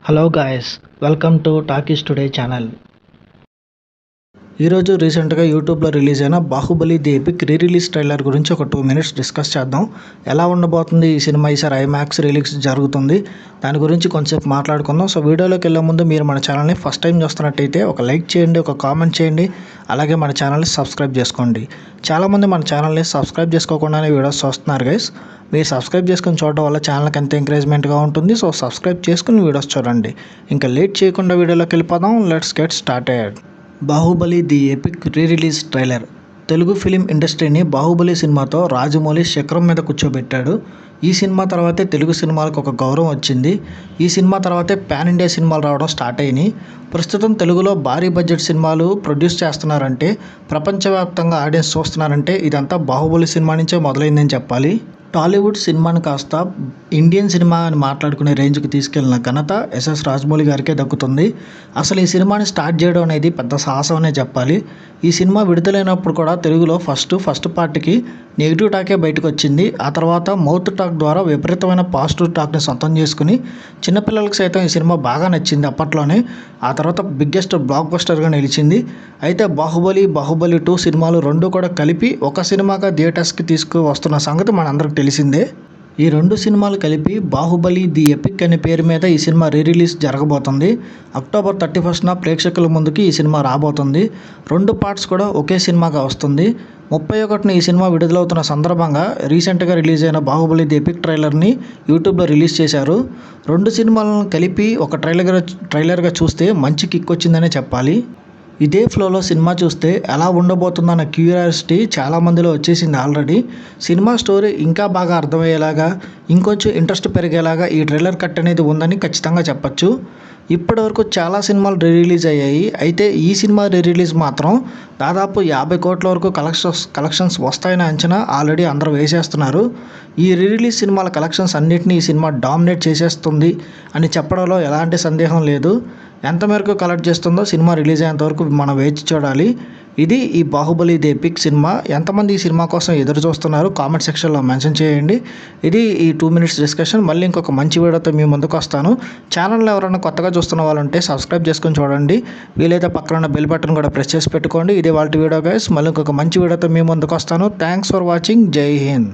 Hello guys, welcome to talkies today channel. ఈరోజు రీసెంట్గా యూట్యూబ్లో రిలీజ్ అయిన Baahubali the epic release trailer గురించి ఒక 2 minutes డిస్కస్ చేద్దాం. ఎలా ఉండబోతుంది ఈ సినిమా, ఈసారి ఐమాక్స్ రిలీజ్ జరుగుతుంది, దాని గురించి కొంచెంసేపు మాట్లాడుకుందాం. సో వీడియోలోకి వెళ్ళే ముందు మీరు మన ఛానల్ని ఫస్ట్ టైం చూస్తున్నట్టయితే ఒక లైక్ చేయండి, ఒక కామెంట్ చేయండి, అలాగే మన ఛానల్ని సబ్స్క్రైబ్ చేసుకోండి. చాలామంది మన ఛానల్ని సబ్స్క్రైబ్ చేసుకోకుండానే వీడియోస్ చూస్తున్నారు గైస్. మీరు సబ్స్క్రైబ్ చేసుకుని చూడడం వల్ల ఛానల్కి ఎంత ఎంకరేజ్మెంట్గా ఉంటుంది. సో సబ్స్క్రైబ్ చేసుకుని వీడియోస్ చూడండి. ఇంకా లేట్ చేయకుండా వీడియోలోకి వెళ్ళిపోదాం. Let's get started. Baahubali the epic release trailer. Telugu film ఇండస్ట్రీని బాహుబలి సినిమాతో రాజమౌళి చక్రం మీద కూర్చోబెట్టాడు. ఈ సినిమా తర్వాతే తెలుగు సినిమాలకు ఒక గౌరవం వచ్చింది. ఈ సినిమా తర్వాతే పాన్ ఇండియా సినిమాలు రావడం స్టార్ట్ అయినాయి. ప్రస్తుతం తెలుగులో భారీ బడ్జెట్ సినిమాలు ప్రొడ్యూస్ చేస్తున్నారంటే, ప్రపంచవ్యాప్తంగా ఆడియన్స్ చూస్తున్నారంటే ఇదంతా బాహుబలి సినిమా నుంచే మొదలైందని చెప్పాలి. టాలీవుడ్ సినిమాను కాస్త ఇండియన్ సినిమా అని మాట్లాడుకునే రేంజ్కి తీసుకెళ్లిన ఘనత ఎస్ఎస్ రాజమౌళి గారికే దక్కుతుంది. అసలు ఈ సినిమాని స్టార్ట్ చేయడం అనేది పెద్ద సాహసం అనే చెప్పాలి. ఈ సినిమా విడుదలైనప్పుడు కూడా తెలుగులో ఫస్ట్ పార్ట్కి నెగిటివ్ టాకే బయటకు వచ్చింది. ఆ తర్వాత మౌత్ టాక్ ద్వారా విపరీతమైన పాజిటివ్ టాక్ని సొంతం చేసుకుని చిన్నపిల్లలకు సైతం ఈ సినిమా బాగా నచ్చింది అప్పట్లోనే. ఆ తర్వాత బిగ్గెస్ట్ బ్లాక్ బస్టర్గా నిలిచింది. అయితే బాహుబలి 2 సినిమాలు రెండు కూడా కలిపి ఒక సినిమాగా థియేటర్స్కి తీసుకువస్తున్న సంగతి మనందరికి తెలిసిందే. ఈ 2 సినిమాలు కలిపి బాహుబలి ది ఎపిక్ అనే పేరు మీద ఈ సినిమా రిలీజ్ జరగబోతుంది. అక్టోబర్ 31న ప్రేక్షకుల ముందుకి ఈ సినిమా రాబోతుంది. 2 పార్ట్స్ కూడా ఒకే సినిమాగా వస్తుంది. 31న ఈ సినిమా విడుదలవుతున్న సందర్భంగా రీసెంట్గా రిలీజ్ అయిన బాహుబలి ది ఎపిక్ ట్రైలర్ని యూట్యూబ్లో రిలీజ్ చేశారు. 2 సినిమాలను కలిపి ఒక ట్రైలర్గా చూస్తే మంచి కిక్ వచ్చిందనే చెప్పాలి. ఇదే ఫ్లోలో సినిమా చూస్తే ఎలా ఉండబోతుందన్న క్యూరియాసిటీ చాలామందిలో వచ్చేసింది ఆల్రెడీ. సినిమా స్టోరీ ఇంకా బాగా అర్థమయ్యేలాగా, ఇంకొంచెం ఇంట్రెస్ట్ పెరిగేలాగా ఈ ట్రైలర్ కట్ అనేది ఉందని ఖచ్చితంగా చెప్పచ్చు. ఇప్పటివరకు చాలా సినిమాలు రిలీజ్ అయ్యాయి. అయితే ఈ సినిమా రిలీజ్ మాత్రం దాదాపు 50 కోట్ల వరకు కలెక్షన్స్ వస్తాయని అంచనా ఆల్రెడీ అందరూ వేసేస్తున్నారు. ఈ రిలీజ్ సినిమాల కలెక్షన్స్ అన్నిటినీ ఈ సినిమా డామినేట్ చేసేస్తుంది అని చెప్పడంలో ఎలాంటి సందేహం లేదు. ఎంత మేరకు కలెక్ట్ చేస్తుందో సినిమా రిలీజ్ అయ్యేంత వరకు మనం వేచి చూడాలి. ఇది ఈ బాహుబలి ది ఎపిక్ సినిమా. ఎంతమంది ఈ సినిమా కోసం ఎదురు చూస్తున్నారు కామెంట్ సెక్షన్లో మెన్షన్ చేయండి. ఇది ఈ 2 minutes డిస్కషన్. మళ్ళీ ఇంకొక మంచి వీడియోతో మీ ముందుకు వస్తాను. ఛానల్లో ఎవరైనా కొత్తగా చూస్తున్న వాళ్ళు ఉంటే సబ్స్క్రైబ్ చేసుకొని చూడండి. వీలైతే పక్కన ఉన్న బెల్ బటన్ కూడా ప్రెస్ చేసి పెట్టుకోండి. ఇదే వాళ్ళ వీడియో గైస్. మళ్ళీ ఇంకొక మంచి వీడియోతో మీ ముందుకు వస్తాను. Thanks for watching. జై హింద్.